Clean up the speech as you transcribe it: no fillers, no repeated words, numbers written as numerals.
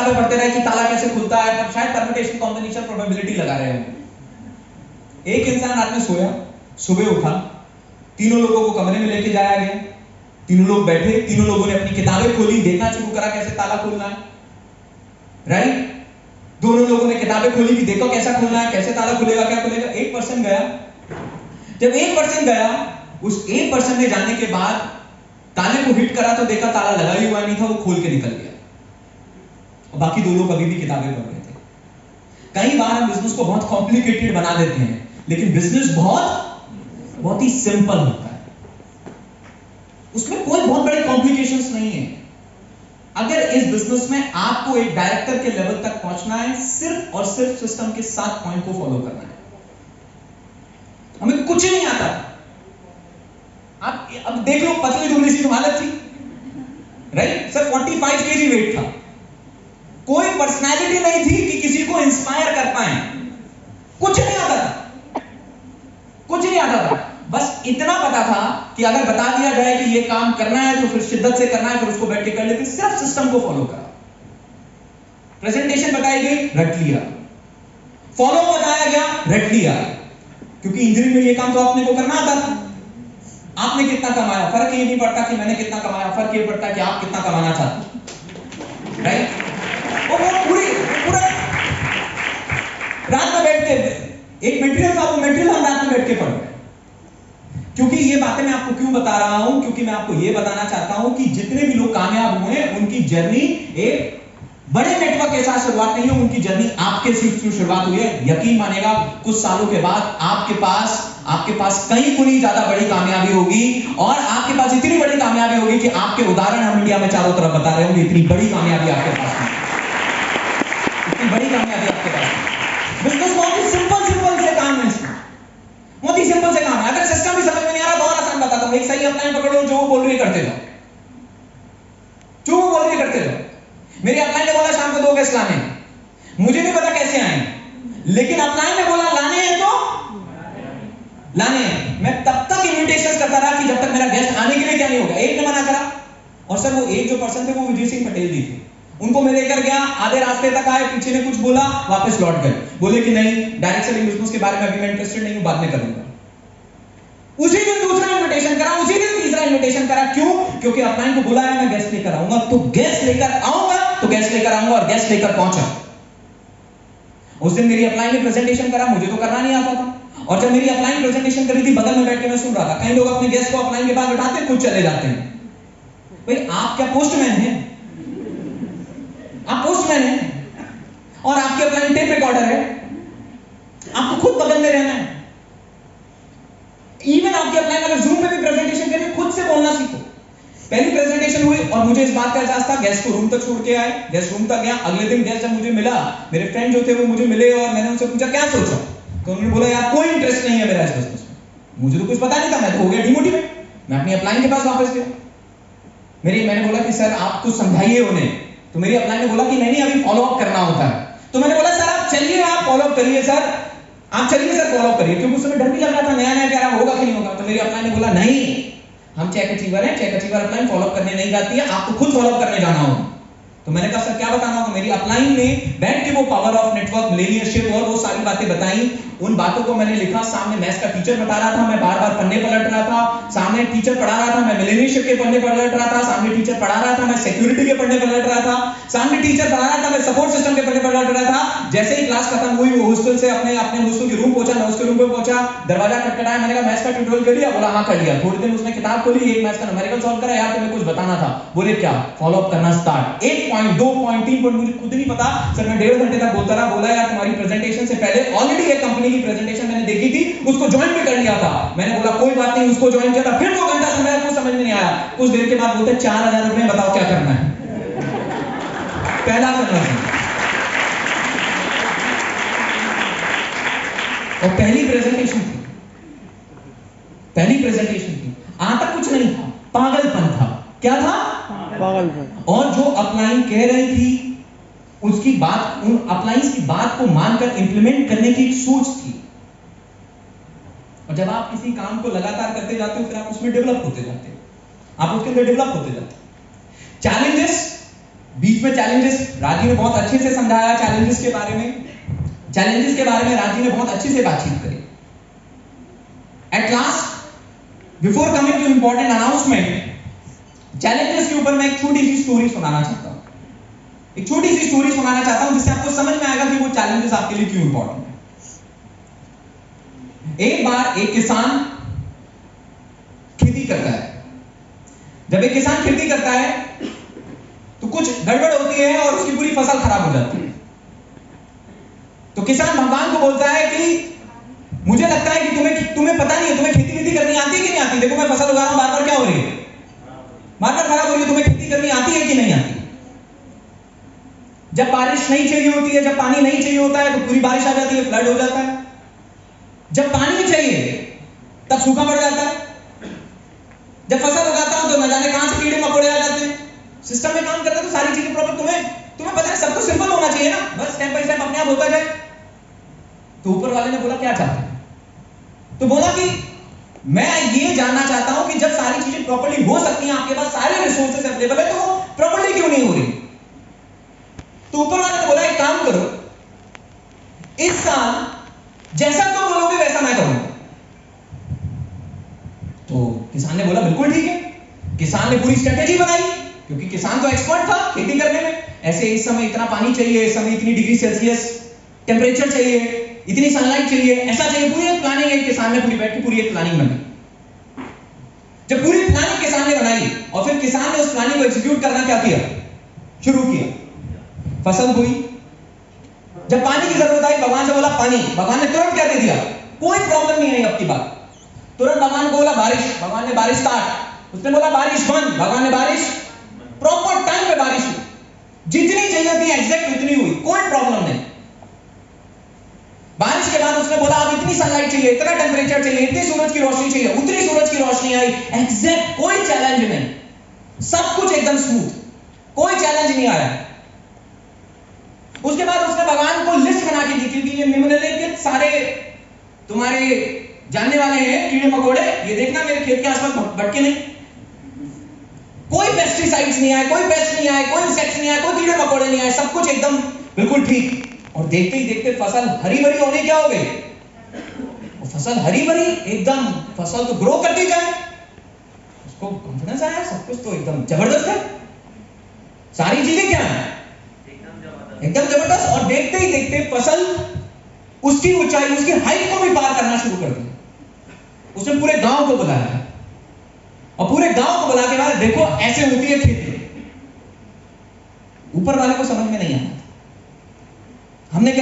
किताबें पढ़ते रहे कि ताला कैसे खुलता है, पर शायद परम्यूटेशन कॉम्बिनेशन प्रोबेबिलिटी लगा रहे होंगे। एक इंसान रात में सोया, सुबह उठा, तीनों लोगों को कमरे में लेके जाया गया, तीनों लोग बैठे, तीनों लोगों ने अपनी किताबें खोली, देखना शुरू करा कैसे ताला खोलना है, राइट। दोनों लोगों ने किताबें खोली कि देखो कैसा खोलना है, कैसे ताला खुलेगा, क्या खुलेगा। एक पर्सन गया, जब एक पर्सन गया, उस एक पर्सन ने जाने के बाद ताले को हिट करा तो देखा ताला लगा ही हुआ नहीं था, वो खोल के निकल गया, और बाकी दो लोग अभी भी किताबें पढ़ रहे थे। कई बार हम बिजनेस को बहुत कॉम्प्लिकेटेड बना देते हैं, लेकिन बिजनेस बहुत ही सिंपल होता है, उसमें कोई बहुत बड़े कॉम्प्लिकेशंस नहीं है। अगर इस बिजनेस में आपको एक डायरेक्टर के लेवल तक पहुंचना है, सिर्फ और सिर्फ सिस्टम के 7 पॉइंट को फॉलो करना है। हमें कुछ नहीं आता। आप अब देख लो, पतली दुबली सी हालत थी, राइट। सर 45 kg वेट था, कोई पर्सनालिटी नहीं थी कि किसी को इंस्पायर कर पाए, कुछ नहीं आता था, कुछ नहीं आता था। बस इतना पता था कि अगर बता दिया जाए कि ये काम करना है तो फिर शिद्दत से करना है, फिर उसको बैठ के कर लेते, सिर्फ सिस्टम को फॉलो करा। प्रेजेंटेशन बताई गई, रट लिया, फॉलो बताया गया, रट लिया, क्योंकि इंजीनियरिंग में ये काम तो आपने को करना आता था। आपने कितना कमाया, फर्क ये नहीं पड़ता कि मैंने कितना कमाया, फर्क ये पड़ता है कि आप कितना कमाना चाहते, राइट। वो पूरा रात में बैठ के एक मटेरियल था, वो मटेरियल हम रात में बैठ के पढ़ रहे हैं। क्योंकि ये बातें मैं आपको क्यों बता रहा हूं, क्योंकि मैं आपको ये बताना चाहता हूं कि जितने भी लोग कामयाब हुए उनकी जर्नी एक बड़े नेटवर्क के साथ शुरुआत नहीं है, उनकी जर्नी आपके से शुरुआत हुई है। यकीन मानेगा, कुछ सालों के बाद आपके पास कई गुनी ज्यादा बड़ी कामयाबी होगी, और आपके पास इतनी बड़ी कामयाबी होगी कि आपके उदाहरण हम इंडिया में चारों तरफ बता रहे होंगे। इतनी बड़ी कामयाबी आपके पास है, इतनी बड़ी कामयाबी आपके पास है। बिजनेस बहुत ही सिंपल से काम है, बहुत ही सिंपल से काम है। अगर सिस्टम भी समझ में नहीं आ रहा तो और आसान बताता हूं। एक सही अपलाइन पकड़ो, जो वो बोल रही करते जाओ, जो वो बोल रही करते जाओ। मेरी अपलाइन ने बोला शाम को 2 गेस्ट लाने, मुझे नहीं पता कैसे आए, लेकिन अपलाइन ने बोला लाने हैं तो लाने हैं। मैं तब तक इन्विटेशन करता रहा कि जब तक मेरा गेस्ट आने के लिए क्या नहीं होगा। एक ने मना करा, और सर वो एक जो पर्सन थे वो विजय सिंह पटेल जी थे, उनको मैं लेकर गया, आधे रास्ते तक आए, पीछे ने कुछ बोला, वापस लौट गए, बोले कि नहीं, डायरेक्ट सेलिंग बिजनेस के बारे में अभी मैं इंटरेस्टेड नहीं हूं, बाद में करूंगा। उसी दिन दूसरा इन्विटेशन करा, उसी दिन तीसरा इन्विटेशन करा। क्यों? क्योंकि अपलाइन को बुलाया, मैं गेस्ट लेकर आऊंगा, तो गेस्ट लेकर आऊंगा, तो गेस्ट लेकर आऊंगा, और गेस्ट लेकर पहुंचा। उस दिन मेरी अपलाइन ने प्रेजेंटेशन करा, मुझे तो करना नहीं आता था, और जब मेरी अपलाइन प्रेजेंटेशन करी थी, बगल में बैठ के मैं सुन रहा था। कई लोग अपने गेस्ट को अपलाइन के पास बैठाते, खुद चले जाते हैं। भाई आप क्या पोस्टमैन हैं? आप पोस्टमैन हैं, और आपकी अपलाइन टेप रिकॉर्डर है, आपको खुद बगल में रहना है। इवन आपकी अपलाइन अगर जूम पे भी प्रेजेंटेशन करें, खुद से बोलना सीखो। पहली प्रेजेंटेशन हुई और मुझे इस बात का एहसास था, गेस्ट को रूम तक छोड़ के आए, गेस्ट रूम तक गया। अगले दिन गेस्ट जब मुझे मिला, मेरे फ्रेंड जो थे वो मुझे मिले, और मैंने उनसे पूछा क्या सोचा, तो उन्होंने बोला यार कोई इंटरेस्ट नहीं है मेरा इस बिजनेस में। मुझे तो कुछ पता नहीं था, मैं तो हो गया डिमोटिवेट। मैं अपनी अपलाइन के पास वापस गया, मैंने बोला कि सर आप कुछ समझाइए उन्हें। तो मेरी अपलाइन ने बोला कि नहीं अभी फॉलो अप करना होता है। तो मैंने बोला सर आप चलिए, आप फॉलो अप करिए सर, आप चलिए सर फॉलो अप करिए, क्योंकि उस समय डर भी लग रहा था, नया नया कह रहा होगा कि नहीं होगा। तो मेरी अपलाइन ने बोला नहीं, हम चेक अचीवर हैं, check achiever upline follow up करने नहीं जाती है, आपको खुद फॉलो अप करने जाना होगा। तो मैंने कहा सर क्या बताना होगा। मेरी अपलाइन ने बैठ के वो पावर ऑफ नेटवर्क, मिलेनियरशिप और वो सारी बातें बताई। उन बातों को मैंने लिखा, सामने मैथ्स का टीचर बता रहा था, मैं बार बार पन्ने पलट रहा था, सामने टीचर पढ़ा रहा था, मैं मिलेनियरशिप के पन्ने पलट रहा था, सामने टीचर पढ़ा रहा था, मैं सिक्योरिटी के पन्ने पलट रहा था, सामने टीचर पढ़ा रहा था, मैं सपोर्ट सिस्टम के पन्ने पलट रहा था। जैसे ही क्लास खत्म हुई, वो हॉस्टल से अपने हॉस्टल के रूम पहुंचा, मैं उसके रूम पे पहुंचा, दरवाजा खटखटाया, मैंने कहा मैथ्स का ट्यूटोरियल कर लिया? बोला हाँ कर लिया। थोड़ी देर उसने किताब खोली, एक मैथ्स का न्यूमेरिकल सॉल्व करा, यार तुम्हें कुछ बताना था। बोले क्या? फॉलो अप करना स्टार्ट। 1 पॉइंट 2 पॉइंट 3 पॉइंट मुझे खुद नहीं पता सर, मैं 1.5 घंटे तक बोलता रहा। बोला यार तुम्हारी प्रेजेंटेशन से पहले ऑलरेडी एक कंपनी की प्रेजेंटेशन मैंने देखी थी, उसको ज्वाइन भी कर लिया था। मैंने बोला कोई बात नहीं, उसको ज्वाइन किया था। फिर 2 घंटा समय कुछ समझ में नहीं आया। कुछ देर के बाद बोलते 4000 रुपए, बताओ क्या करना है? पहला कन्वर्जन और पहली प्रेजेंटेशन थी, आज तक कुछ नहीं था, पागलपन था। क्या था? पागलपन। और जो अपलाइन कह रही थी उसकी बात, उन अपलाइंस की बात को मानकर इंप्लीमेंट करने की एक सोच थी। और जब आप किसी काम को लगातार करते जाते हो, फिर आप उसमें डेवलप होते जाते हो, आप उसके अंदर डेवलप होते जाते हो। चैलेंजेस बीच में चैलेंजेस राजी ने बहुत अच्छे से समझाया, चैलेंजेस के बारे में राजी ने बहुत अच्छे से बातचीत करी। At last before coming two important announcement, challenges के ऊपर मैं एक छोटी सी स्टोरी सुनाना चाहता हूं, जिससे आपको समझ में आएगा कि वो चैलेंजेस आपके लिए क्यों इंपॉर्टेंट है। एक बार एक किसान खेती करता है। जब एक किसान खेती करता है तो कुछ गड़बड़ होती है और उसकी पूरी फसल खराब हो जाती है। तो किसान भगवान को बोलता है कि मुझे लगता है कि तुम्हें पता नहीं है, तुम्हें खेती वेती करनी आती है कि नहीं आती? देखो मैं फसल उगा रहा हूं, बार बार क्या हो रही है, बार बार खराब हो रही है। तुम्हें खेती करनी आती है कि नहीं आती? जब बारिश नहीं चाहिए होती है, जब पानी नहीं चाहिए होता है तो पूरी बारिश आ जाती है, फ्लड हो जाता है। जब पानी चाहिए तब सूखा पड़ जाता है। जब फसल उगाता हूं तो न जाने कहां से कीड़े मकोड़े आ जाते हैं। सिस्टम में काम करता है तो सारी चीजें प्रॉब्लम तुम्हें पता है, सब कुछ सिंपल होना चाहिए ना, बस स्टेप बाय स्टेप अपने आप होता जाए। तो ऊपर वाले ने बोला क्या चाहते हैं? तो बोला कि मैं ये जानना चाहता हूं कि जब सारी चीजें प्रॉपर्ली हो सकती हैं, आपके पास सारे रिसोर्सेज अवेलेबल है, तो वो प्रॉपर्ली क्यों नहीं हो रही? तो ऊपर वाले ने बोला एक काम करो, इस साल जैसा तुम बोलोगे वैसा मैं करूंगा। तो किसान ने बोला बिल्कुल ठीक है। किसान ने पूरी स्ट्रेटेजी बनाई, क्योंकि किसान तो एक्सपर्ट था खेती करने में। ऐसे इस समय इतना पानी चाहिए, इस समय इतनी डिग्री सेल्सियस टेम्परेचर चाहिए, इतनी सनलाइट चाहिए, ऐसा चाहिए, पूरी एक प्लानिंग है। किसान ने पूरी बैठ के पूरी एक प्लानिंग बनाई। जब पूरी प्लानिंग किसान ने बनाई और फिर किसान ने उस प्लानिंग को एग्जीक्यूट करना क्या किया, शुरू किया। फसल हुई, जब पानी की जरूरत आई भगवान से बोला पानी, भगवान ने तुरंत क्या दे दिया, कोई प्रॉब्लम नहीं आई। अब की बात तुरंत भगवान को बोला बारिश, भगवान ने बारिश स्टार्ट। उसने बोला बारिश बंद, भगवान ने बारिश प्रॉपर टाइम पे बारिश हुई, जितनी चाहिए थी एग्जैक्ट उतनी हुई, कोई प्रॉब्लम नहीं। बारिश के बाद उसने बोला अब इतनी सनलाइट चाहिए, इतना टेम्परेचर चाहिए, इतनी सूरज की रोशनी चाहिए, उतनी सूरज की रोशनी आई, एग्जैक्ट, कोई चैलेंज नहीं, सब कुछ एकदम स्मूथ, कोई चैलेंज नहीं आया। उसके बाद उसने भगवान को लिस्ट बना के दी, क्योंकि ये निम्नलिखित सारे तुम्हारे जानने वाले हैं कीड़े मकोड़े, ये देखना मेरे खेत के आसपास भटके नहीं, कोई पेस्टिसाइड्स नहीं आए, कोई पेस्ट नहीं आए, कोई इंसेक्ट्स नहीं आए, कोई कीड़े मकोड़े नहीं आए, सब कुछ एकदम बिल्कुल ठीक। और देखते ही देखते फसल हरी भरी होने क्या हो गई, फसल हरी भरी एकदम, फसल तो ग्रो करती जाए। उसको कॉन्फिडेंस आया, सब कुछ तो एकदम जबरदस्त है, सारी चीजें क्या है एकदम जबरदस्त। और देखते ही देखते फसल उसकी ऊंचाई, उसकी हाइट को भी पार करना शुरू कर दिया। उसने पूरे गांव को बुलाया और पूरे गांव को बुला के बाद देखो ऐसे होती है खेती। ऊपर वाले को समझ में नहीं आता, हमने